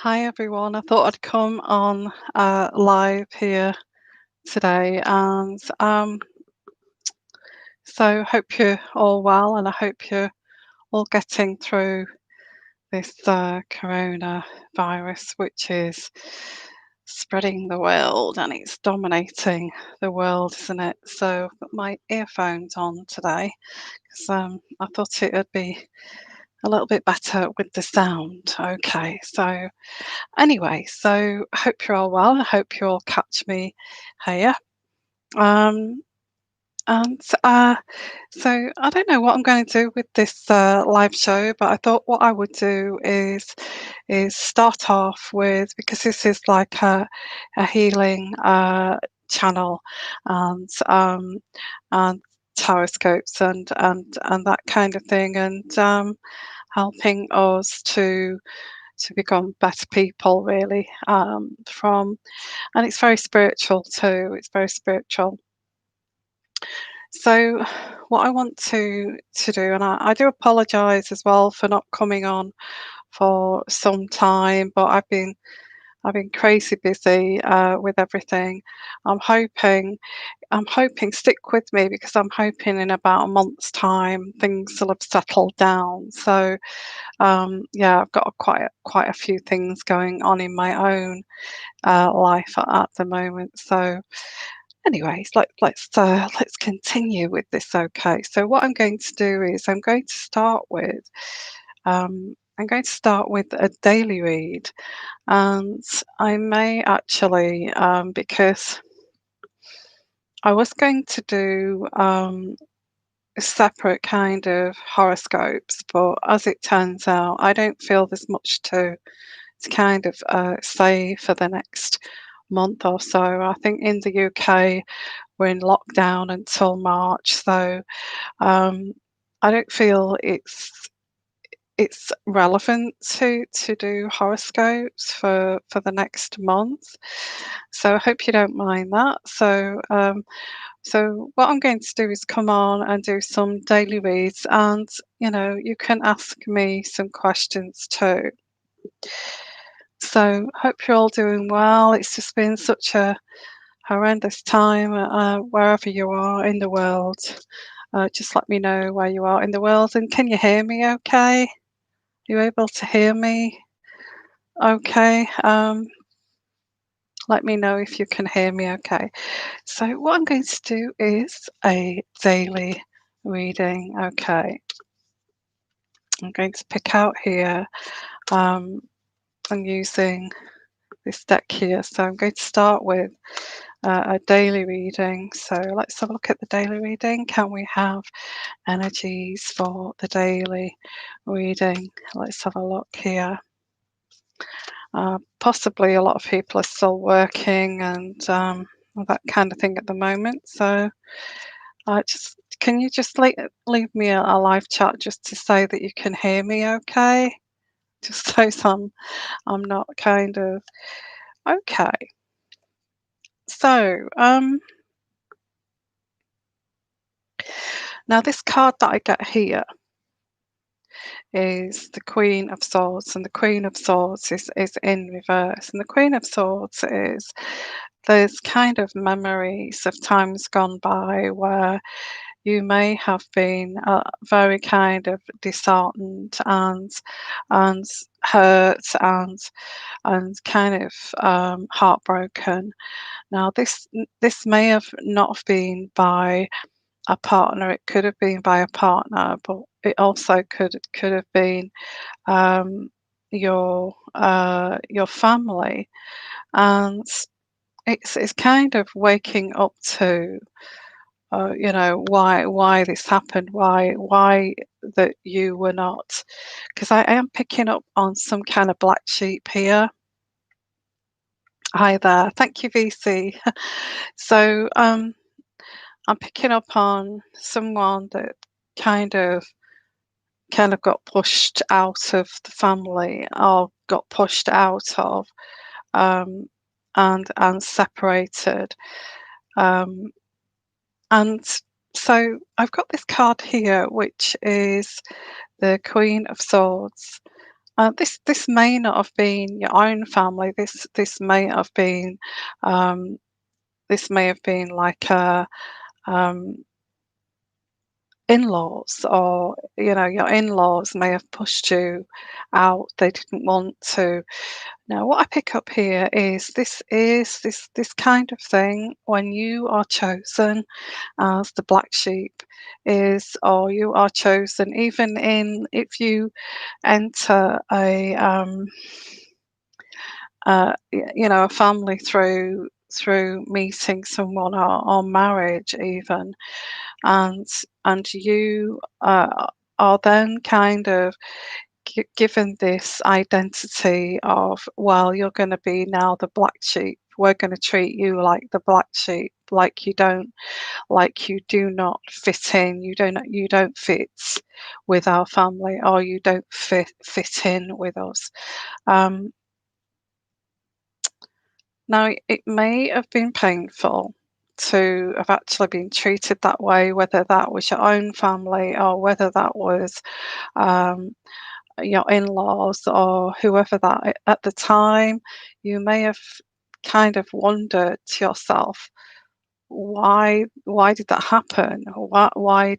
Hi everyone. I thought I'd come on live here today, and so hope you're all well, and I hope you're all getting through this coronavirus, which is spreading the world and it's dominating the world, isn't it? So I've got my earphones on today because I thought it would be a little bit better with the sound. Okay, so anyway, so I hope you're all well. I hope you all catch me here. Um, and so I don't know what I'm going to do with this live show, but I thought what I would do is start off with, because this is like a healing channel, and horoscopes and that kind of thing, and helping us to become better people, really. And it's very spiritual too. It's very spiritual. So, what I want to do, and I do apologise as well for not coming on for some time, but I've been crazy busy with everything. I'm hoping stick with me, because I'm hoping in about a month's time things will have settled down. So yeah, I've got quite a few things going on in my own life at the moment. So, anyways, let's continue with this. Okay. So, what I'm going to do is I'm going to start with a daily read, and I may actually, because I was going to do separate kind of horoscopes, but as it turns out, I don't feel there's much to kind of say for the next month or so. I think in the UK we're in lockdown until March, so um, I don't feel it's relevant to do horoscopes for the next month. So I hope you don't mind that. So what I'm going to do is come on and do some daily reads, and you can ask me some questions too. So hope you're all doing well. It's just been such a horrendous time wherever you are in the world. Just let me know where you are in the world, and can you hear me? Okay, are you able to hear me? Okay. Let me know if you can hear me. Okay. So what I'm going to do is a daily reading. Okay. I'm going to pick out here. Um, I'm using this deck here, so I'm going to start with a daily reading. So let's have a look at the daily reading. Can we have energies for the daily reading? Let's have a look here. Possibly a lot of people are still working and that kind of thing at the moment. So just can you just leave me a live chat just to say that you can hear me okay? Just so I'm not kind of okay. So now this card that I get here is the Queen of Swords, and the Queen of Swords is in reverse. And the Queen of Swords is, there's kind of memories of times gone by where you may have been very kind of disheartened and hurt and kind of heartbroken. Now this may have not been by a partner. It could have been by a partner, but it also could have been um, your family, and it's kind of waking up to why this happened, why that you were not, because I am picking up on some kind of black sheep here. Hi there, thank you, VC. So I'm picking up on someone that kind of got pushed out of the family, or got pushed out of, um, and separated. Um, and so I've got this card here, which is the Queen of Swords, This may not have been your own family. This may have been um, this may have been like a um, in-laws, or your in-laws may have pushed you out. They didn't want to. Now, what I pick up here is this kind of thing when you are chosen as the black sheep, or you are chosen even in if you enter a family through meeting someone, or marriage even, and you are then kind of given this identity of, well, you're going to be now the black sheep. We're going to treat you like the black sheep, like you do not fit in. You don't fit with our family, or you don't fit in with us. Um, Now, it may have been painful to have actually been treated that way, whether that was your own family, or whether that was um, your in-laws, or whoever that at the time. You may have kind of wondered to yourself, why did that happen? Why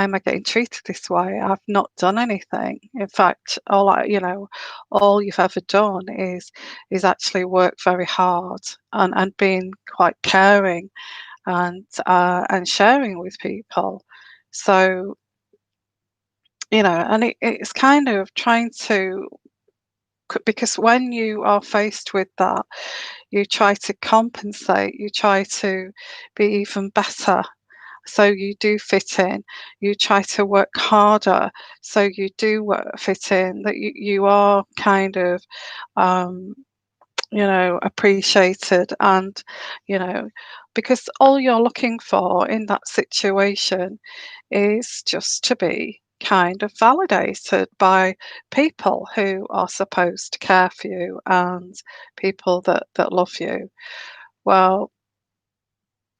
am I getting treated this way? I've not done anything. In fact, all you've ever done is actually work very hard, and being quite caring, and sharing with people. So, and it's kind of trying to, because when you are faced with that, you try to compensate, you try to be even better, so you do fit in. You try to work harder, so you do fit in. That you are kind of um, appreciated, and you know, because all you're looking for in that situation is just to be kind of validated by people who are supposed to care for you, and people that love you. Well,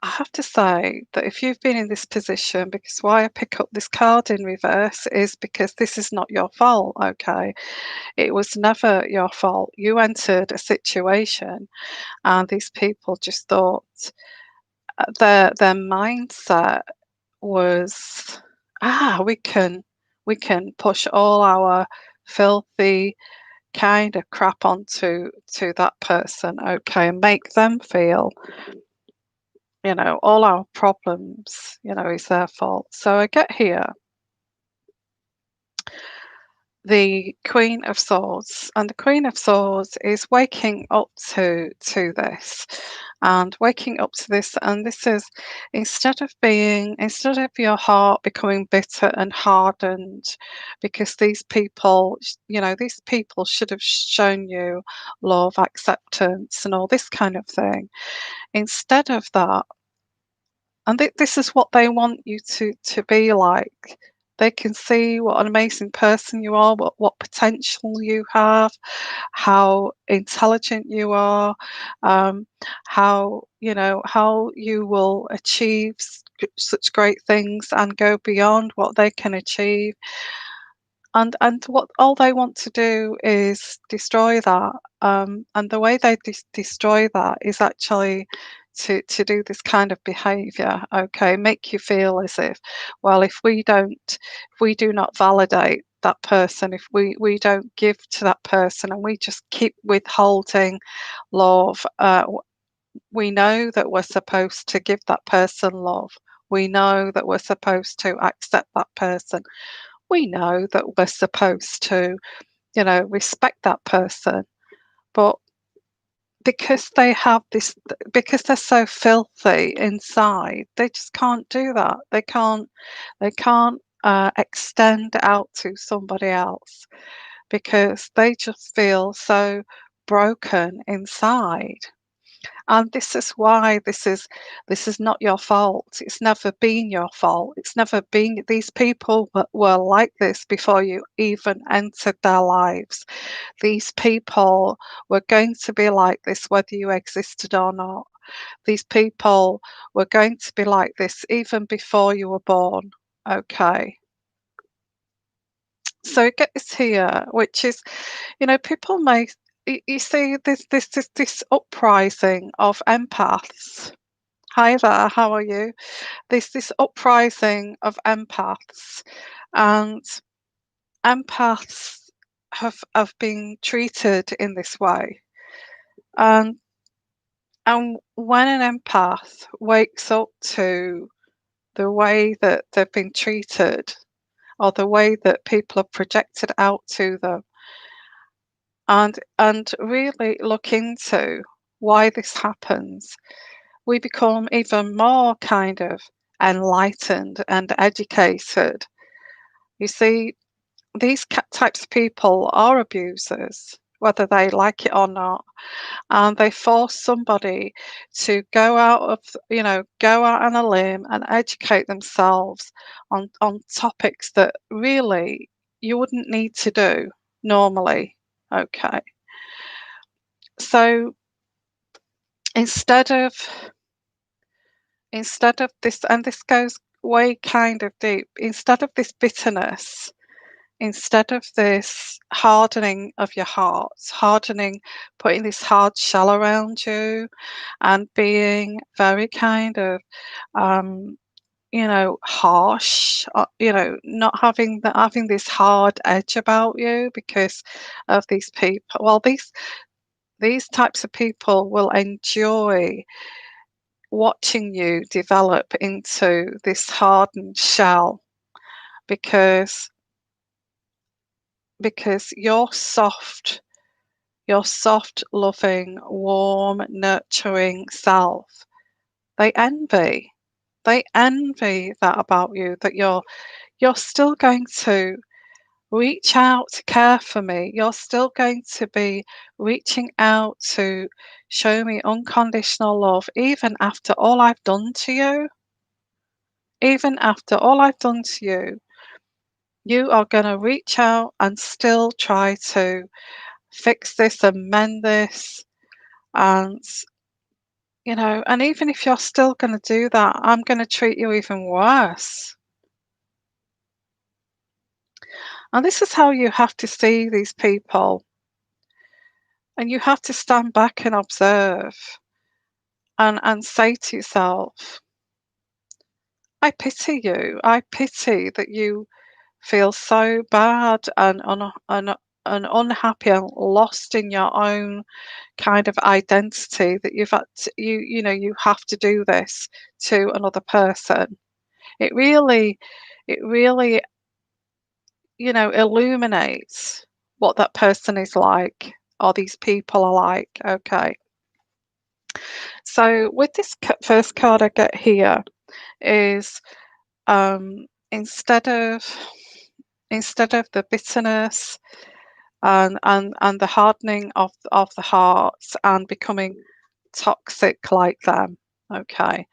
I have to say that if you've been in this position, because why I pick up this card in reverse is because this is not your fault, okay? It was never your fault. You entered a situation, and these people just thought, their mindset was, we can push all our filthy kind of crap onto that person, okay, and make them feel, all our problems, is their fault. So I get here the Queen of Swords, and the Queen of Swords is waking up to this, and waking up to this, and this is, instead of your heart becoming bitter and hardened, because these people should have shown you love, acceptance, and all this kind of thing. Instead of that, and this is what they want you to be like. They can see what an amazing person you are, what potential you have, how intelligent you are, um, how you will achieve such great things and go beyond what they can achieve. And what all they want to do is destroy that, and the way they destroy that is actually to do this kind of behavior, okay, make you feel as if, well, if we do not validate that person, if we don't give to that person, and we just keep withholding love, we know that we're supposed to give that person love, we know that we're supposed to accept that person, we know that we're supposed to, respect that person. But because because they're so filthy inside, they just can't do that. They can't extend out to somebody else, because they just feel so broken inside. And this is why this is not your fault. It's never been your fault. It's never been, these people were like this before you even entered their lives. These people were going to be like this whether you existed or not. These people were going to be like this even before you were born. Okay. So it gets here, which is, people may you see this uprising of empaths. Hi there, how are you? There's this uprising of empaths, and empaths have been treated in this way. And and when an empath wakes up to the way that they've been treated, or the way that people are projected out to them, and really look into why this happens, we become even more kind of enlightened and educated. You see, these types of people are abusers, whether they like it or not, and they force somebody to go out on a limb and educate themselves on topics that really you wouldn't need to do normally. Okay, so instead of this, and this goes way kind of deep, instead of this bitterness, instead of this hardening of your heart, hardening, putting this hard shell around you, and being very kind of, harsh, not having this hard edge about you because of these people. Well, these types of people will enjoy watching you develop into this hardened shell, because your soft, loving, warm, nurturing self, they envy. They envy that about you, that you're still going to reach out to care for me. You're still going to be reaching out to show me unconditional love, even after all I've done to you. Even after all I've done to you, you are going to reach out and still try to fix this and mend this. And, and even if you're still going to do that, I'm going to treat you even worse. And this is how you have to see these people. And you have to stand back and observe, and say to yourself, I pity you. I pity that you feel so bad and unhappy and lost in your own kind of identity, that you've had to, you have to do this to another person. It really, it really, illuminates what that person is like, or these people are like. Okay, so with this first card I get here is, um, instead of the bitterness and the hardening of the hearts and becoming toxic like them. Okay,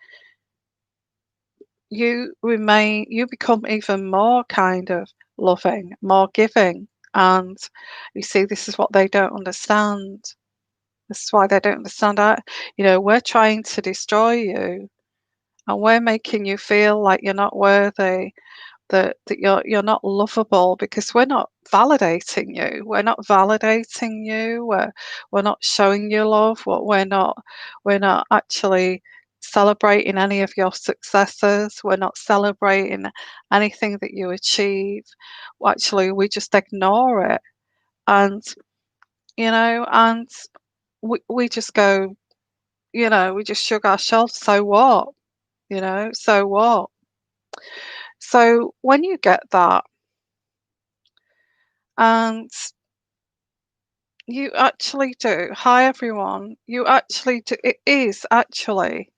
you become even more kind of loving, more giving, and you see, this is what they don't understand. This is why they don't understand. We're trying to destroy you, and we're making you feel like you're not worthy, that you're not lovable, because we're not validating you. We're not validating you. We're not showing you love. We're not actually celebrating any of your successes. We're not celebrating anything that you achieve. Actually, we just ignore it, and and we just go, we just shrug our shoulders. So what? So what? So when you get that, and you actually do. Hi, everyone. You actually do. It is actually,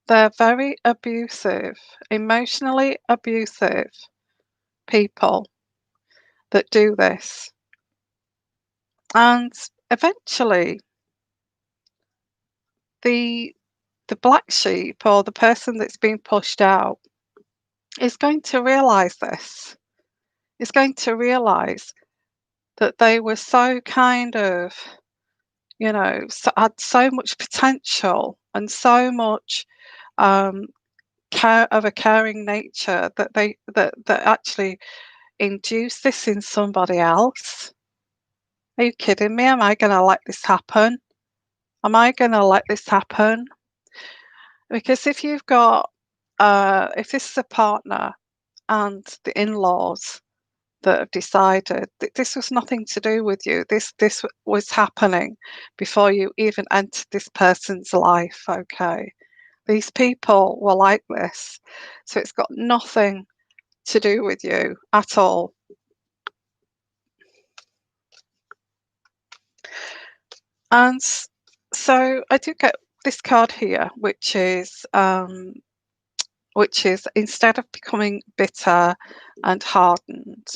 they're very abusive, emotionally abusive people that do this. And eventually, the black sheep, or the person that's been pushed out, is going to realize this. Is going to realize that they were so kind of, had so much potential and so much, um, care of a caring nature, that actually, induce this in somebody else? Are you kidding me? Am I gonna let this happen? Am I gonna let this happen? Because if this is a partner and the in-laws that have decided that this was nothing to do with you, this was happening before you even entered this person's life, okay? These people were like this, so it's got nothing to do with you at all. And so I do get this card here, which is instead of becoming bitter and hardened,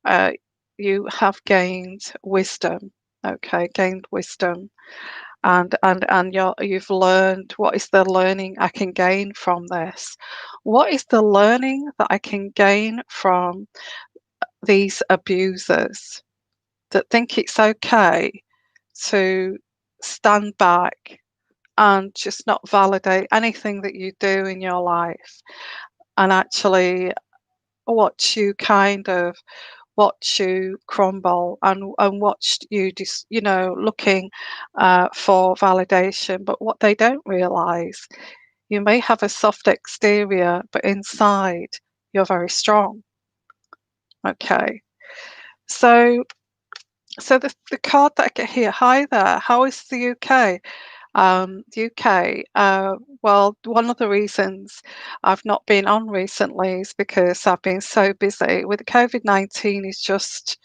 uh, you have gained wisdom. Okay, gained wisdom, and you've learned. What is the learning I can gain from this? What is the learning that I can gain from these abusers that think it's okay to stand back and just not validate anything that you do in your life, and actually watch you watch you crumble, and watch you just, looking for validation. But what they don't realize, you may have a soft exterior, but inside you're very strong. Okay. So the card that I get here, hi there, how is the UK? The UK, well, one of the reasons I've not been on recently is because I've been so busy with COVID-19 is just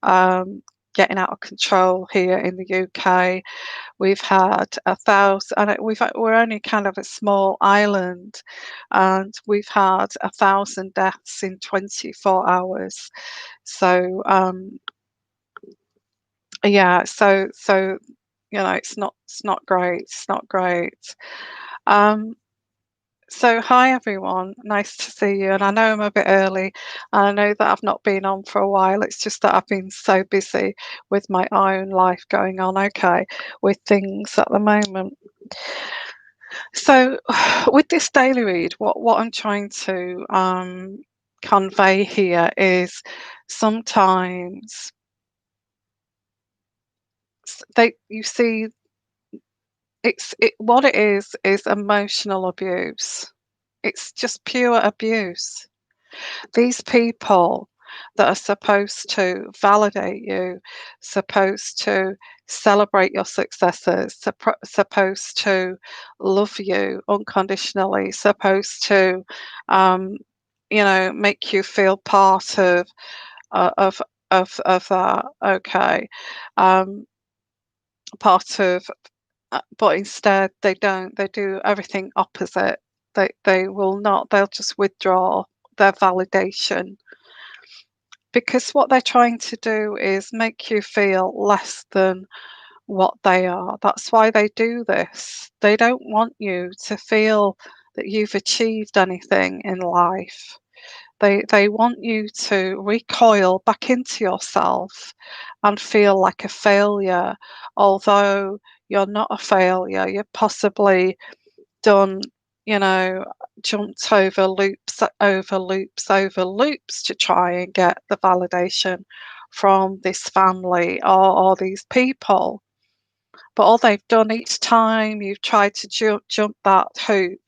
getting out of control here in the UK. We've had 1,000, and we're only kind of a small island, and we've had 1,000 deaths in 24 hours. So yeah, it's not great. It's not great. Um, so hi everyone, nice to see you. And I know I'm a bit early, and I know that I've not been on for a while. It's just that I've been so busy with my own life going on, okay, with things at the moment. So with this daily read, what I'm trying to convey here is sometimes you see what it is emotional abuse. It's just pure abuse. These people that are supposed to validate you, supposed to celebrate your successes, supposed to love you unconditionally, supposed to, um, make you feel part uh, of of that. Okay, um, part of. But instead, they don't. They do everything opposite. They will not. They'll just withdraw their validation, because what they're trying to do is make you feel less than what they are. That's why they do this. They don't want you to feel that you've achieved anything in life. They want you to recoil back into yourself and feel like a failure, although you're not a failure. You're possibly done, you know, jumped over loops, over loops, over loops to try and get the validation from this family, or these people. But all they've done, each time you've tried to jump that hoop,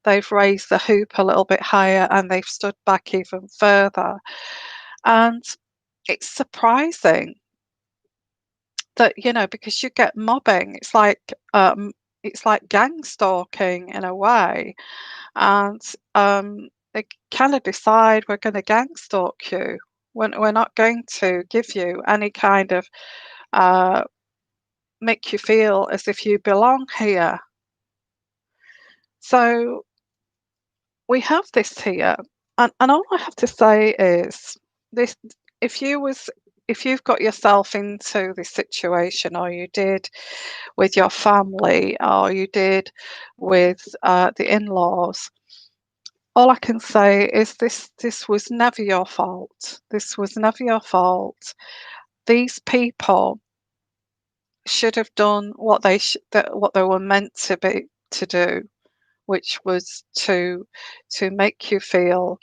they've raised the hoop a little bit higher and they've stood back even further. And it's surprising that, because you get mobbing, it's like gang stalking in a way. And they kind of decide, we're going to gang stalk you. We're not going to give you any kind of uh, make you feel as if you belong here. So we have this here, and all I have to say is this: if you was if you've got yourself into this situation, or you did with your family, or you did with the in-laws, all I can say is this was never your fault. This was never your fault. These people should have done what they were meant to do, which was to make you feel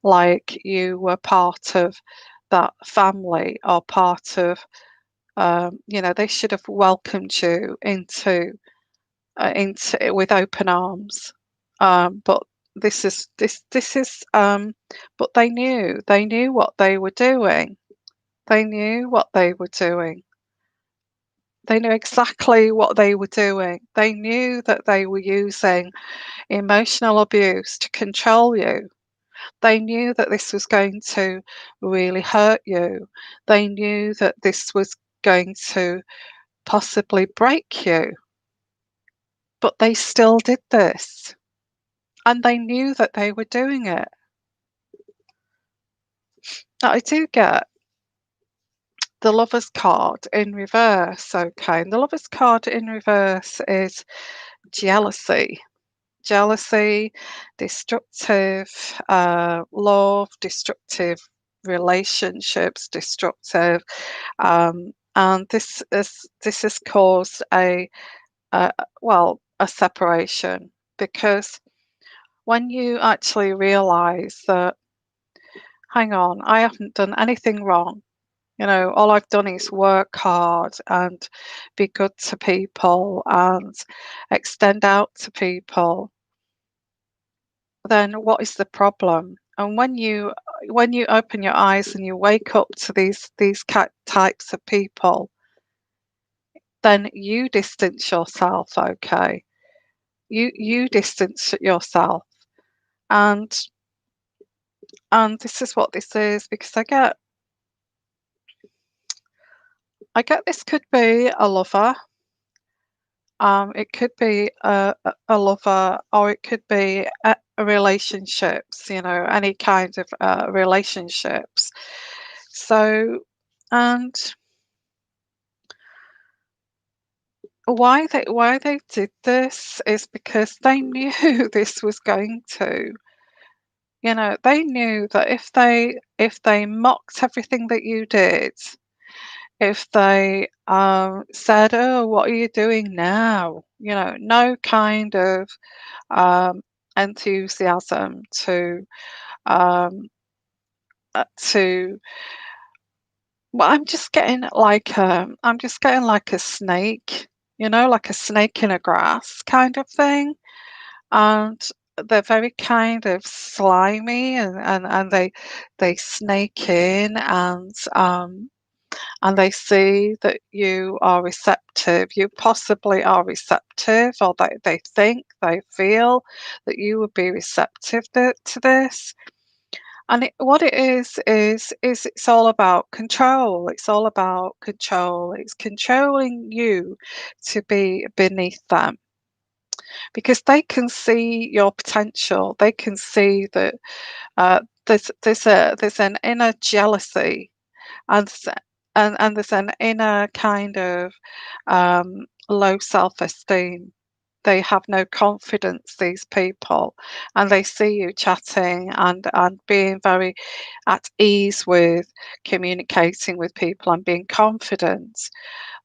like you were part of that family or part of, they should have welcomed you into with open arms. But this is but they knew what they were doing. They knew what they were doing. They knew exactly what they were doing. They knew that they were using emotional abuse to control you. They knew that this was going to really hurt you. They knew that this was going to possibly break you, but they still did this. And they knew that they were doing it. Now, I do get the Lover's card in reverse, okay? And the Lover's card in reverse is jealousy. Jealousy, destructive love, destructive relationships, destructive, and this has caused a a separation, because when you actually realise that, hang on, I haven't done anything wrong. All I've done is work hard and be good to people and extend out to people. Then what is the problem? And when you open your eyes and you wake up to these types of people, then you distance yourself. Okay, you distance yourself, and this is what this is, because I get this could be a lover. It could be a lover, or it could be relationships, any kind of relationships. So, and why they did this is because they knew this was going to, they knew that if they mocked everything that you did, if they said, "Oh, what are you doing now?" No kind of enthusiasm um, to. Well, I'm just getting like a snake, like a snake in a grass kind of thing, and they're very kind of slimy, and they snake in, and they see that you are receptive. You possibly are receptive, or they think, they feel that you would be receptive to this. And what it is it's all about control. It's all about control. It's controlling you to be beneath them, because they can see your potential. They can see that there's an inner jealousy, and and there's an inner kind of low self-esteem. They have no confidence, these people, and they see you chatting and being very at ease with communicating with people and being confident.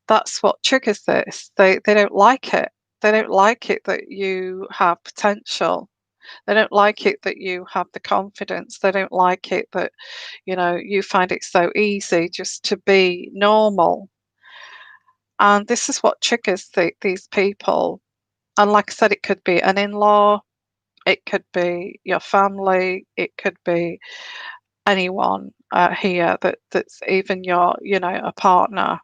That's what triggers this. They don't like it. They don't like it that you have potential. They don't like it that you have the confidence. They don't like it that, you find it so easy just to be normal. And this is what triggers these people. And like I said, it could be an in-law, it could be your family, it could be anyone here that's even a partner.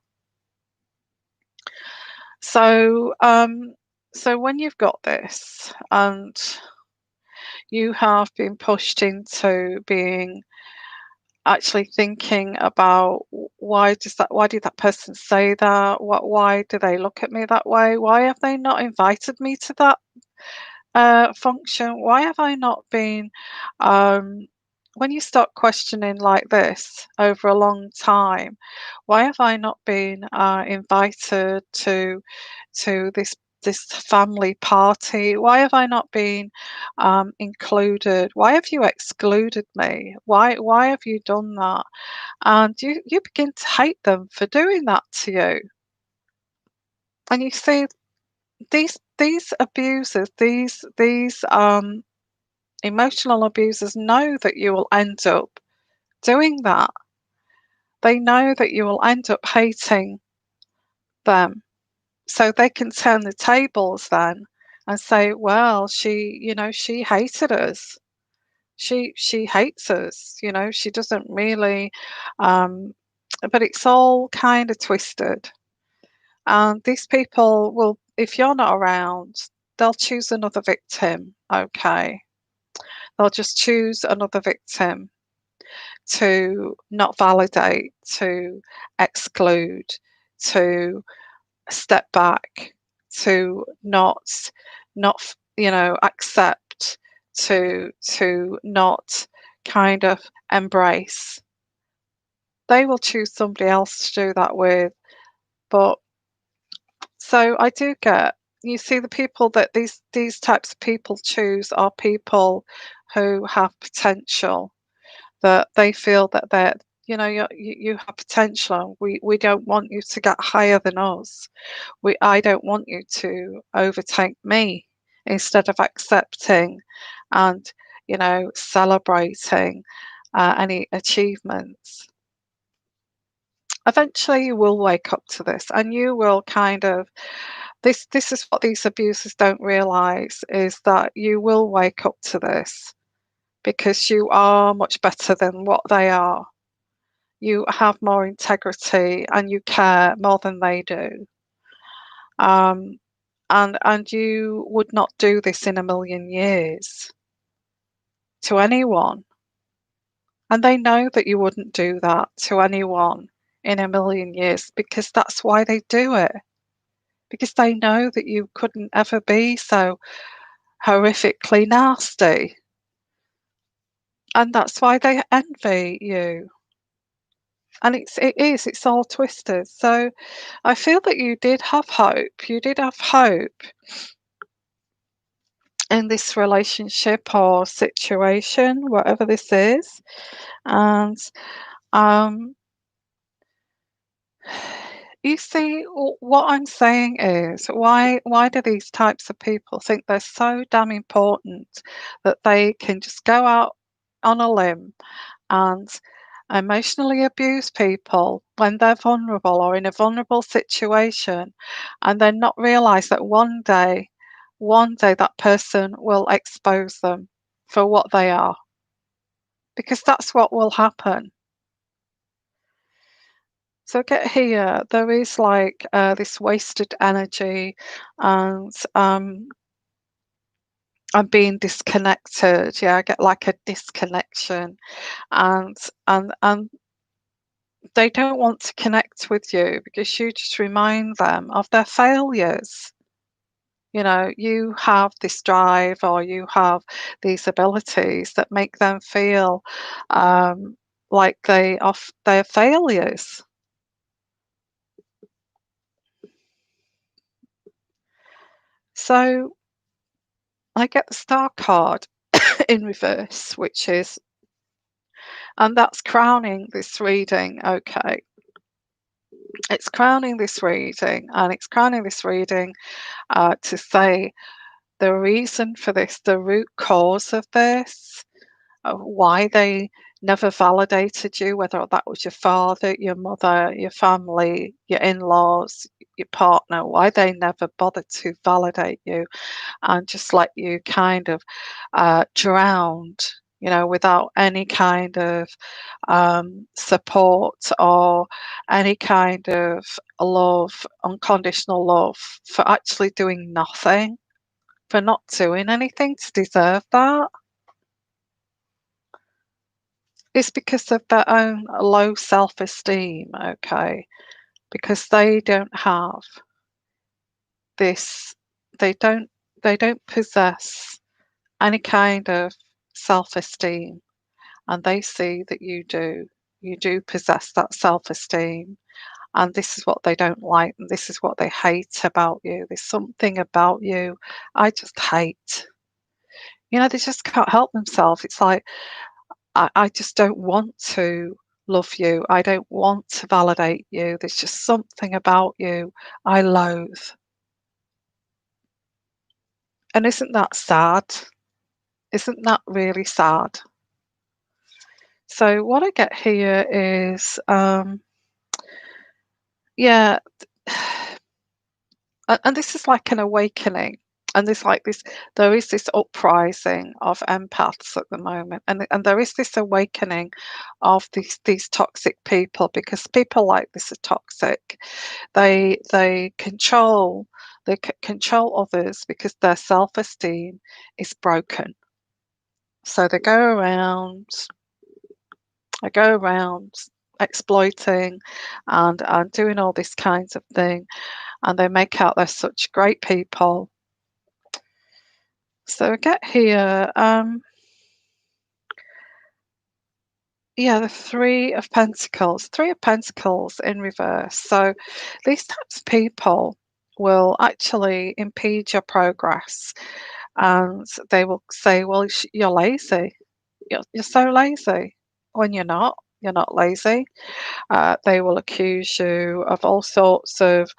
So, so when you've got this and you have been pushed into being actually thinking about, why did that person say that? Why do they look at me that way? Why have they not invited me to that function? Why have I not been? Um, when you start questioning like this over a long time, why have I not been invited to this family party? Why have I not been included? Why have you excluded me? Why have you done that? And you begin to hate them for doing that to you. And you see, these abusers, these Emotional abusers know that you will end up doing that. They know that you will end up hating them. So they can turn the tables then and say, well, she hated us. She hates us, she doesn't really but it's all kind of twisted. And these people will, if you're not around, they'll choose another victim, okay? They'll just choose another victim to not validate, to exclude, to step back, to not accept, to not kind of embrace. They will choose somebody else to do that with. But so I do get, you see, the people that these types of people choose are people who have potential, that they feel that you have potential. We don't want you to get higher than us. I don't want you to overtake me, instead of accepting and celebrating any achievements. Eventually you will wake up to this, and you will kind of, this is what these abusers don't realize, is that you will wake up to this, because you are much better than what they are. You have more integrity and you care more than they do. Um, and you would not do this in a million years to anyone. And they know that you wouldn't do that to anyone in a million years, because that's why they do it. Because they know that you couldn't ever be so horrifically nasty. And that's why they envy you. And it's all twisted. So I feel that you did have hope. You did have hope in this relationship or situation, whatever this is. And um, you see, what I'm saying is, why do these types of people think they're so damn important that they can just go out on a limb and emotionally abuse people when they're vulnerable or in a vulnerable situation, and then not realize that one day that person will expose them for what they are, because that's what will happen. So get here, there is like this wasted energy, and I'm being disconnected. Yeah, I get like a disconnection, and and they don't want to connect with you because you just remind them of their failures. You have this drive, or you have these abilities that make them feel like they're failures. So I get the star card in reverse, and that's crowning this reading. Okay, it's crowning this reading, and it's crowning this reading to say the reason for this, the root cause of this, of why they never validated you, whether that was your father, your mother, your family, your in-laws, your partner, why they never bothered to validate you and just let you kind of drowned, without any kind of support or any kind of love, unconditional love, for actually doing nothing, for not doing anything to deserve that. It's because of their own low self-esteem, okay? Because they don't have this, they don't they don't possess any kind of self-esteem, and they see that you do. You do possess that self-esteem, and this is what they don't like, and this is what they hate about you. There's something about you I just hate. They just can't help themselves. It's like, I just don't want to love you. I don't want to validate you. There's just something about you I loathe. And isn't that sad? Isn't that really sad? So what I get here is, yeah, and this is like an awakening, and there is this uprising of empaths at the moment, and there is this awakening of these toxic people, because people like this are toxic. They control control others because their self-esteem is broken. So they go around exploiting and doing all these kinds of thing, and they make out they're such great people. So I get here, yeah, the Three of Pentacles in reverse. So these types of people will actually impede your progress, and they will say, "Well, you're lazy. You're so lazy." When you're not. You're not lazy. They will accuse you of all sorts of,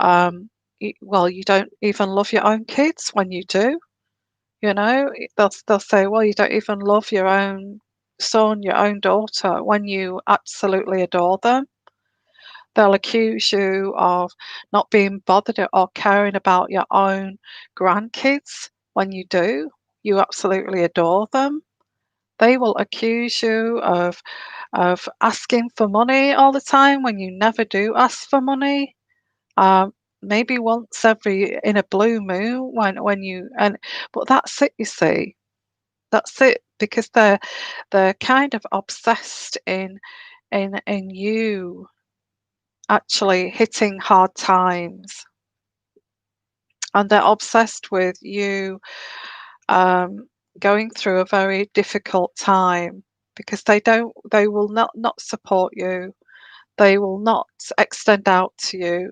well, you don't even love your own kids when you do. They'll say, "Well, you don't even love your own son, your own daughter," when you absolutely adore them. They'll accuse you of not being bothered or caring about your own grandkids when you do. You absolutely adore them. They will accuse you of asking for money all the time when you never do ask for money. Um, Maybe once every in a blue moon when you and but that's it, you see. That's it, because they're kind of obsessed in you actually hitting hard times, and they're obsessed with you um, going through a very difficult time, because they will not support you. They will not extend out to you.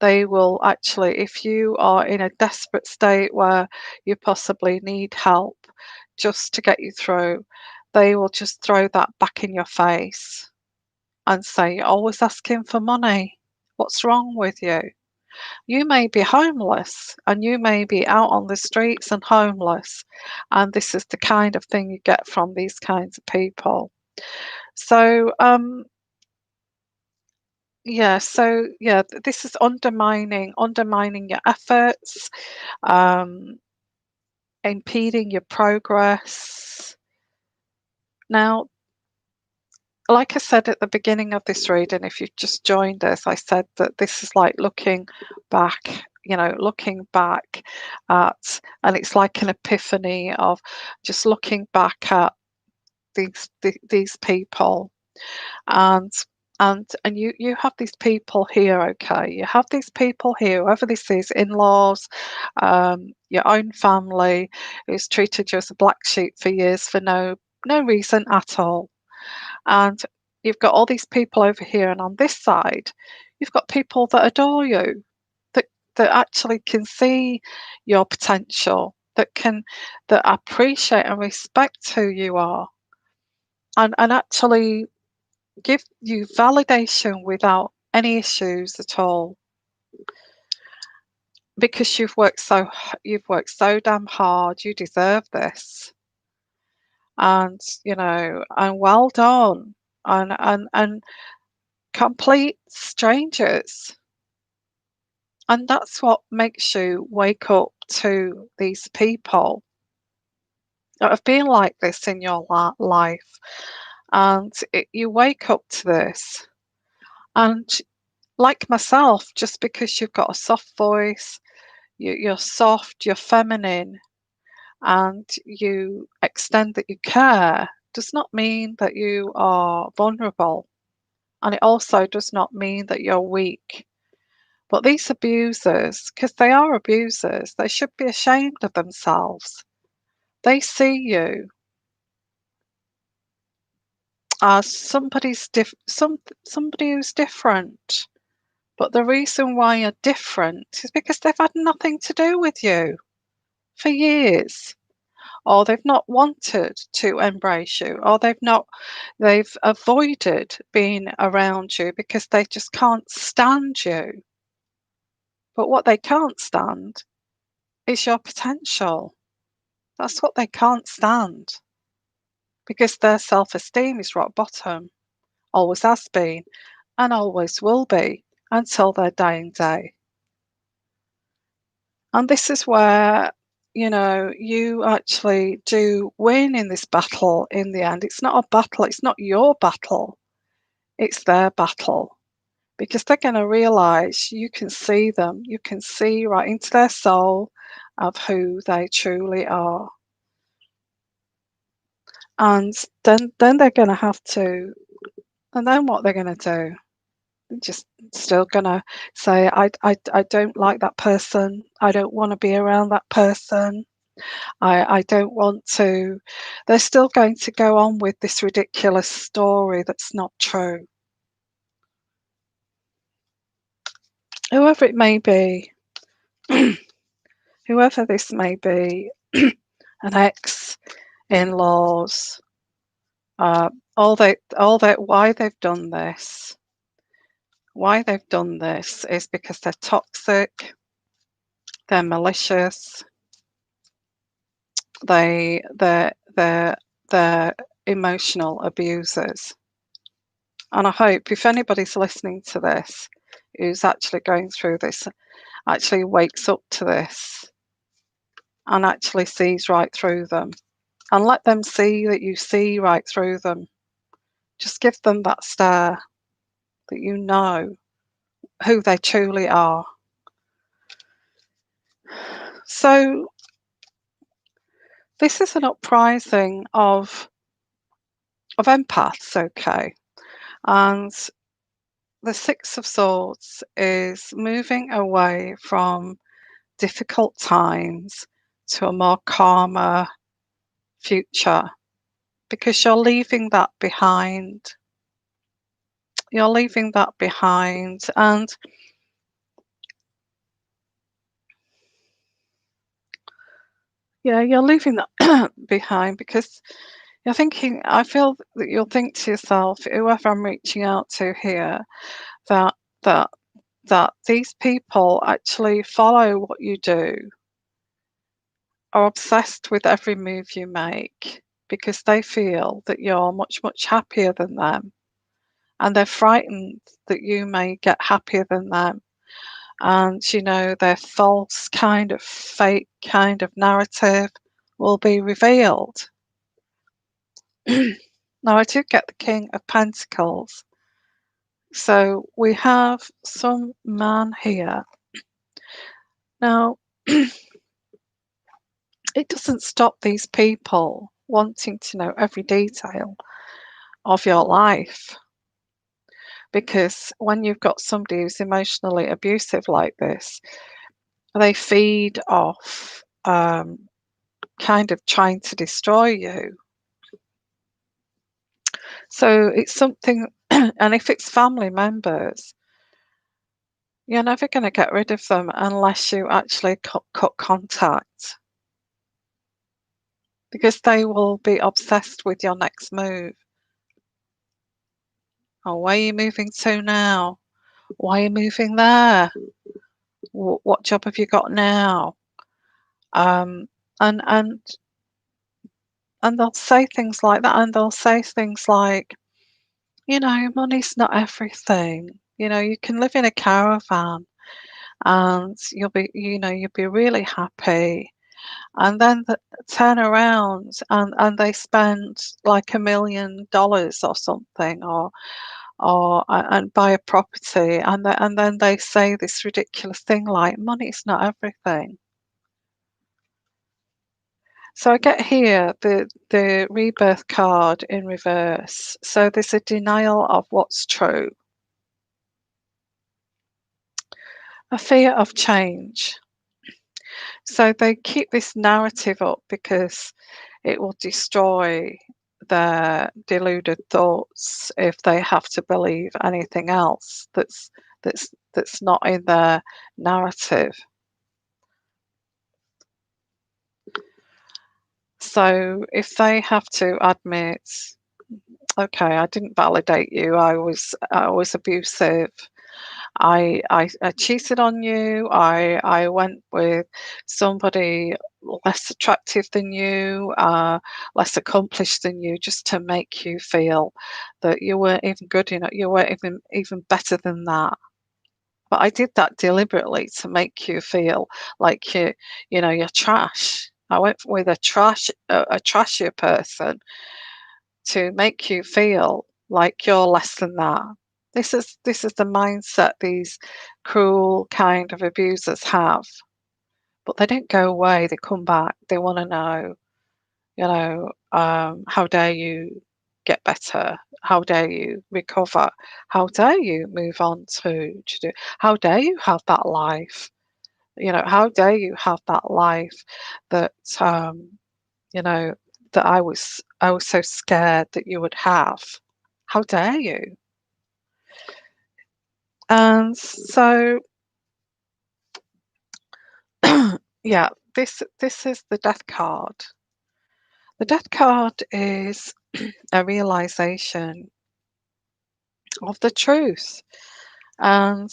They will actually, if you are in a desperate state where you possibly need help just to get you through, they will just throw that back in your face and say, "You're always asking for money. What's wrong with you? You may be homeless and you may be out on the streets and homeless." And this is the kind of thing you get from these kinds of people. So, this is undermining your efforts, um, impeding your progress. Now, like I said at the beginning of this reading, if you've just joined us, I said that this is like back, looking back and it's like an epiphany of just looking back at these people, and you have these people here, okay? You have these people here, whoever this is, in-laws, your own family, who's treated you as a black sheep for years for no reason at all. And you've got all these people over here, and on this side, you've got people that adore you, that actually can see your potential, that appreciate and respect who you are, and actually give you validation without any issues at all, because you've worked so damn hard. You deserve this, and and well done. And complete strangers, and that's what makes you wake up to these people that have been like this in your life, and you wake up to this. And like myself, just because you've got a soft voice, you're soft, you're feminine, and you extend that you care, does not mean that you are vulnerable. And it also does not mean that you're weak. But these abusers, because they are abusers, they should be ashamed of themselves. They see you as somebody who's different. But the reason why you're different is because they've had nothing to do with you for years, or they've not wanted to embrace you, or they've avoided being around you because they just can't stand you. But what they can't stand is your potential. That's what they can't stand because their self-esteem is rock bottom, always has been, and always will be until their dying day. And this is where, you actually do win in this battle in the end. It's not a battle, it's not your battle, it's their battle. Because they're going to realize you can see them, you can see right into their soul of who they truly are. And then they're going to have to, and then what they're going to do? Just still going to say, I don't like that person. I don't want to be around that person. I don't want to. They're still going to go on with this ridiculous story that's not true. Whoever it may be, whoever this may be, an ex, in-laws, why they've done this. Why they've done this is because they're toxic, they're malicious, they're emotional abusers. And I hope if anybody's listening to this who's actually going through this, actually wakes up to this and actually sees right through them. And let them see that you see right through them. Just give them that stare that you know who they truly are. So this is an uprising of empaths, okay? And the Six of Swords is moving away from difficult times to a more calmer future because you're leaving that behind. You're leaving that behind, and yeah, you're leaving that behind because you're thinking, I feel that you'll think to yourself, whoever I'm reaching out to here, that that that these people actually follow what you do, are obsessed with every move you make because they feel that you're much, much happier than them. And they're frightened that you may get happier than them. And, their false kind of fake kind of narrative will be revealed. Now, I do get the King of Pentacles. So we have some man here. Now, it doesn't stop these people wanting to know every detail of your life. Because when you've got somebody who's emotionally abusive like this, they feed off kind of trying to destroy you. So it's something, and if it's family members, you're never going to get rid of them unless you actually cut contact. Because they will be obsessed with your next move. Oh, where are you moving to now? Why are you moving there? What job have you got now? And they'll say things like that, and they'll say things like, money's not everything. You can live in a caravan and you'll be really happy. And then turn around and they spend like $1 million or something, or and buy a property, and then they say this ridiculous thing like money's not everything. So I get here the rebirth card in reverse. So there's a denial of what's true, a fear of change. So they keep this narrative up because it will destroy their deluded thoughts if they have to believe anything else that's not in their narrative. So if they have to admit, okay, I didn't validate you, I was abusive, I cheated on you. I went with somebody less attractive than you, less accomplished than you, just to make you feel that you weren't even good enough. You weren't even better than that. But I did that deliberately to make you feel like you're trash. I went with a trashier person to make you feel like you're less than that. This is the mindset these cruel kind of abusers have. But they don't go away, they come back. They want to know, how dare you get better? How dare you recover? How dare you move on to do? How dare you have that life? How dare you have that life that you know that I was so scared that you would have? How dare you? And so, yeah, this is the death card. The death card is a realization of the truth, and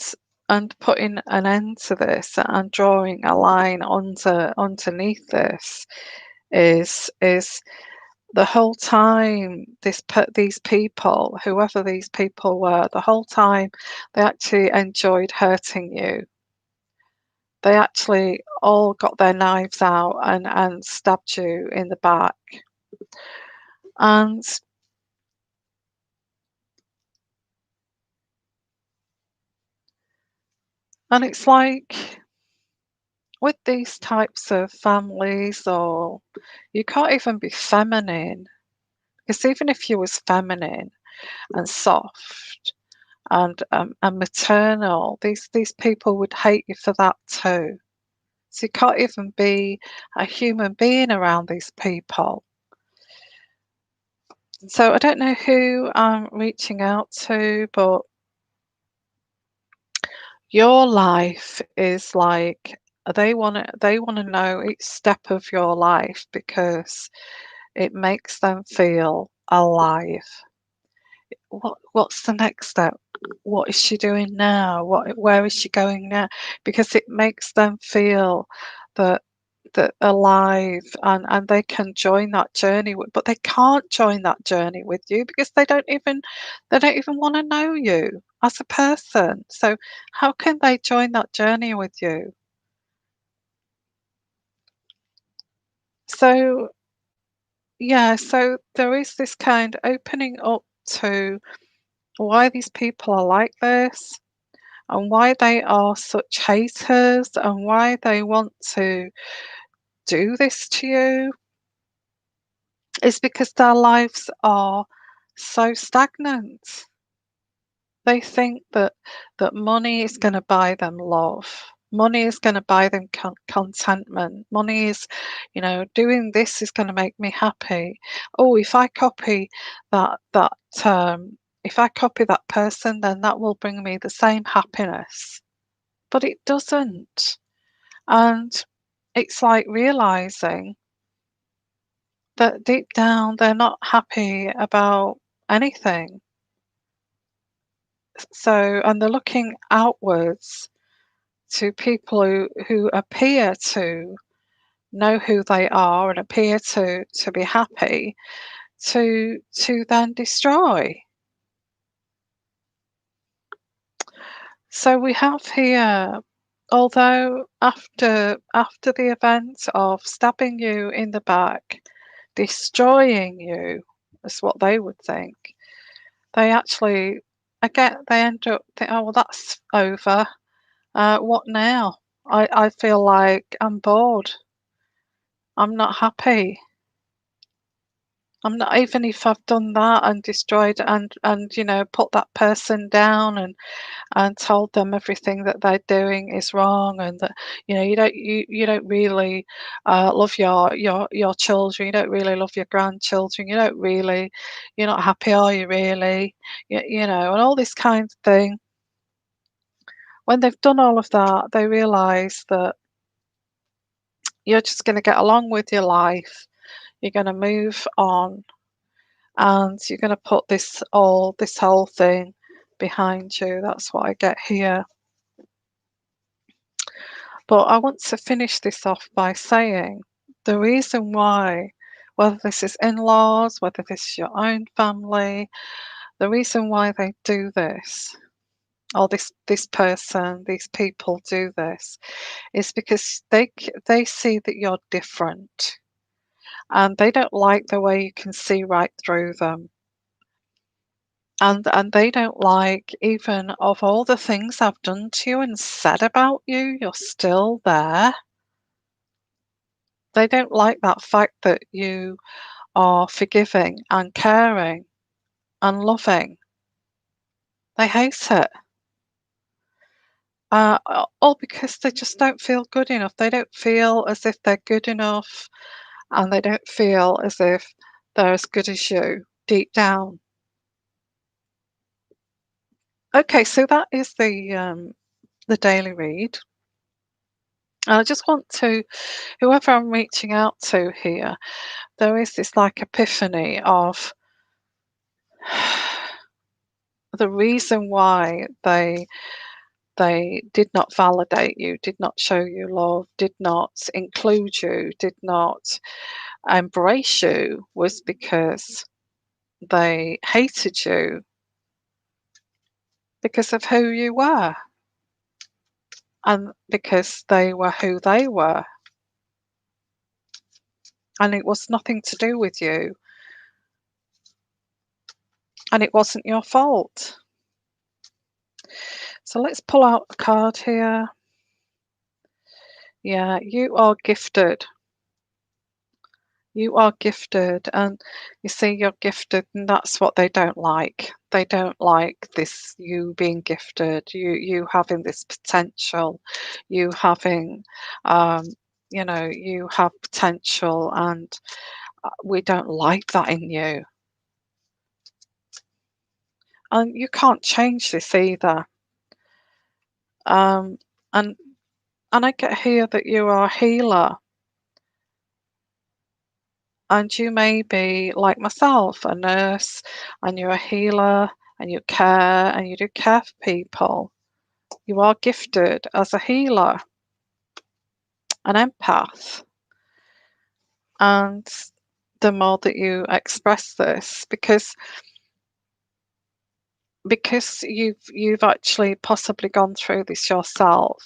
putting an end to this and drawing a line underneath this is the whole time these people, whoever these people were, the whole time they actually enjoyed hurting you. They actually all got their knives out and stabbed you in the back. And it's like with these types of families, or you can't even be feminine, because even if you was feminine and soft and maternal, these people would hate you for that too. So you can't even be a human being around these people. So I don't know who I'm reaching out to, but your life is like they want to know each step of your life, because it makes them feel alive. What's the next step? What is she doing now? Where is she going now? Because it makes them feel that alive, and they can join that journey but they can't join that journey with you, because they don't even want to know you as a person. So how can they join that journey with you? So yeah, so there is this kind of opening up to why these people are like this, and why they are such haters, and why they want to do this to you, is because their lives are so stagnant. They think that money is going to buy them love. Money is going to buy them contentment. Money is, doing this is going to make me happy. Oh, that um, if I copy that person, then that will bring me the same happiness. But it doesn't. And it's like realizing that deep down they're not happy about anything. So, and they're looking outwards to people who appear to know who they are and appear to be happy, to then destroy. So we have here, although after the event of stabbing you in the back, destroying you, is what they would think. They actually, again, they end up thinking, oh, well, that's over. What now? I feel like I'm bored. I'm not happy. I'm not, even if I've done that and destroyed and put that person down and told them everything that they're doing is wrong, and that you don't really love your children, you don't really love your grandchildren, you're not happy, are you really? And all this kind of thing. When they've done all of that, they realise that you're just going to get along with your life. You're going to move on, and you're going to put this whole thing behind you. That's what I get here. But I want to finish this off by saying the reason why, whether this is in-laws, whether this is your own family, the reason why they do this, or this person, these people do this, is because they see that you're different, and they don't like the way you can see right through them. And they don't like, even of all the things I've done to you and said about you, you're still there. They don't like that fact that you are forgiving and caring and loving. They hate it. All because they just don't feel good enough. They don't feel as if they're good enough, and they don't feel as if they're as good as you deep down. Okay, so that is the daily read. And I just want to, whoever I'm reaching out to here, there is this like epiphany of the reason why they did not validate you, did not show you love, did not include you, did not embrace you, was because they hated you because of who you were, and because they were who they were, and it was nothing to do with you, and it wasn't your fault. So let's pull out a card here. Yeah, you are gifted. You are gifted, and you see, you're gifted, and that's what they don't like. They don't like this, you being gifted, you having this potential, you having, um, you have potential, and we don't like that in you. And you can't change this either. Um, and and I get here that you are a healer. And you may be like myself, a nurse, and you're a healer, and you care, and you do care for people. You are gifted as a healer, an empath. And the more that you express this, because you've actually possibly gone through this yourself,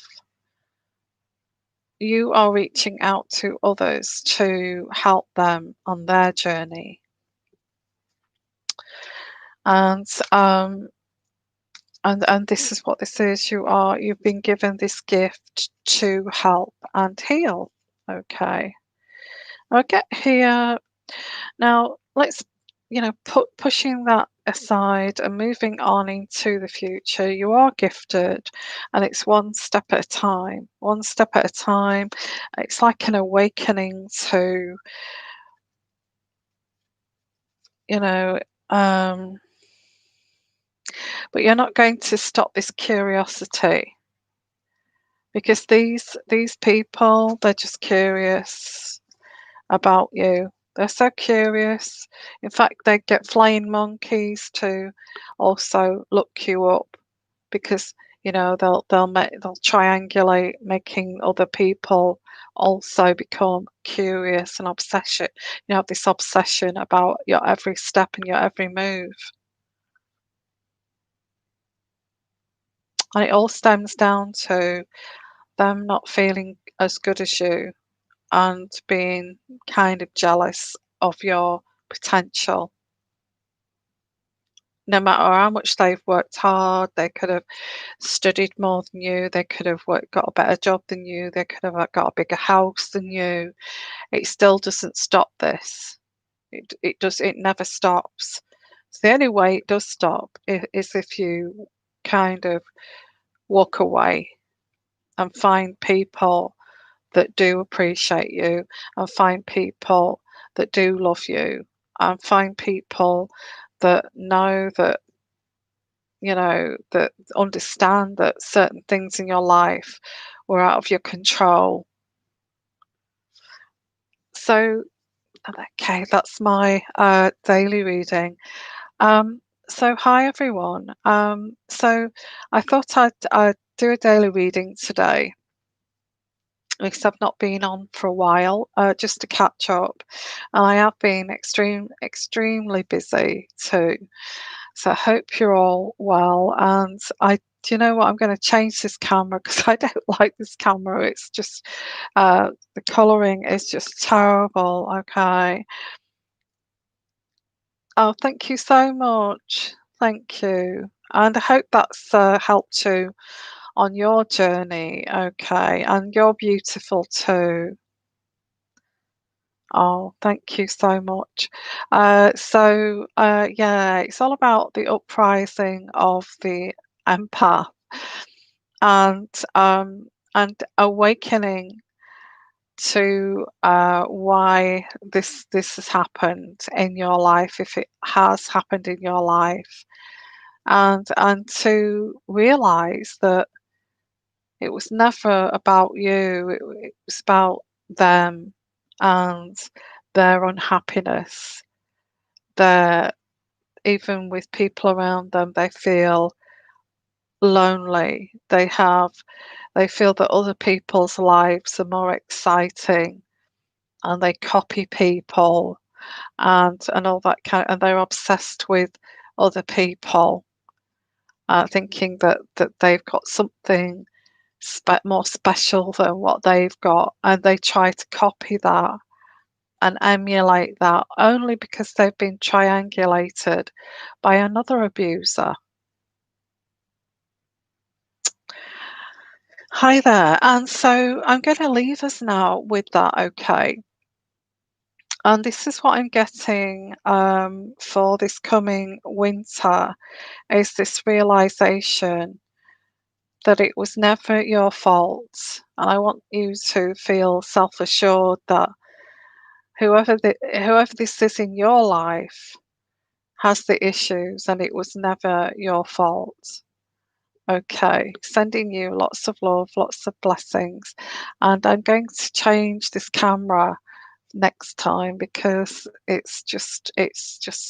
you are reaching out to others to help them on their journey. And and this is what this is. You've been given this gift to help and heal. Okay. I'll get here now. Let's, pushing that aside and moving on into the future. You are gifted, and it's one step at a time. One step at a time. It's like an awakening to, you know, um, but you're not going to stop this curiosity, because these people, they're just curious about you. They're so curious. In fact, they get flying monkeys to also look you up, because they'll triangulate, making other people also become curious and obsession. You have this obsession about your every step and your every move, and it all stems down to them not feeling as good as you, and being kind of jealous of your potential. No matter how much they've worked hard, they could have studied more than you, they could have got a better job than you, they could have got a bigger house than you. It still doesn't stop this. It never stops. So the only way it does stop is if you kind of walk away and find people that do appreciate you, and find people that do love you, and find people that know that, that understand that certain things in your life were out of your control. So, okay, that's my daily reading. Um, so, hi everyone. So, I thought I'd do a daily reading today, because I've not been on for a while, just to catch up. And I have been extremely busy too. So I hope you're all well. And do you know what? I'm going to change this camera because I don't like this camera. It's just, the colouring is just terrible. Okay. Oh, thank you so much. Thank you. And I hope that's helped you on your journey. Okay. And you're beautiful too. Oh, thank you so much. Yeah, it's all about the uprising of the empath and awakening to why this has happened in your life, if it has happened in your life, and to realize that it was never about you. It was about them and their unhappiness. Their Even with people around them, they feel lonely. They feel that other people's lives are more exciting, and they copy people and all that and they're obsessed with other people, thinking that they've got something more special than what they've got, and they try to copy that and emulate that only because they've been triangulated by another abuser. Hi there. And so I'm going to leave us now with that, okay? And this is what I'm getting for this coming winter, is this realization that it was never your fault. And I want you to feel self-assured that whoever this is in your life has the issues, and it was never your fault. Okay, sending you lots of love, lots of blessings. And I'm going to change this camera next time because it's just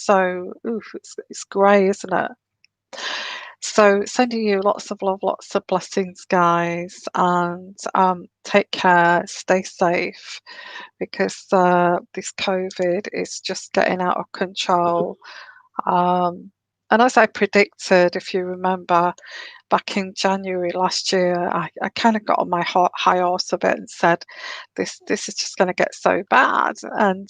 so oof, it's grey, isn't it? So sending you lots of love, lots of blessings, guys, and take care, stay safe, because this COVID is just getting out of control. Um, and as I predicted, if you remember, back in January last year, I kind of got on my high horse a bit and said, "This is just going to get so bad," and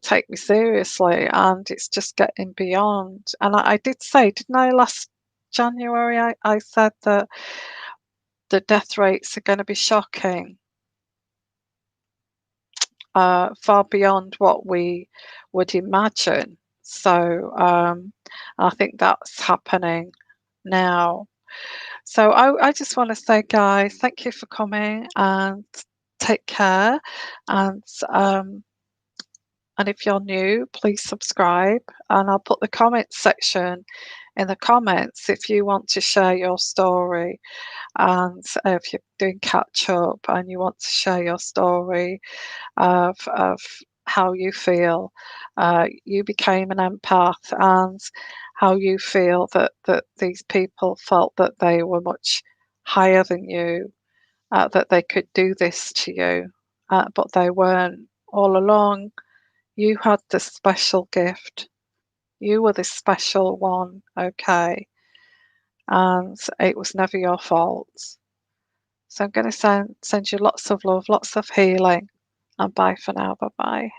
take me seriously, and it's just getting beyond. And I did say, didn't I, last January? I said that the death rates are going to be shocking, far beyond what we would imagine. So I think that's happening now. So I just want to say, guys, thank you for coming, and take care. And and if you're new, please subscribe. And I'll put the comments section in the comments if you want to share your story. And if you're doing catch up and you want to share your story of how you feel you became an empath, and how you feel that these people felt that they were much higher than you, that they could do this to you, but they weren't. All along, you had this special gift. You were this special one, okay? And it was never your fault. So I'm going to send you lots of love, lots of healing, and bye for now. Bye bye.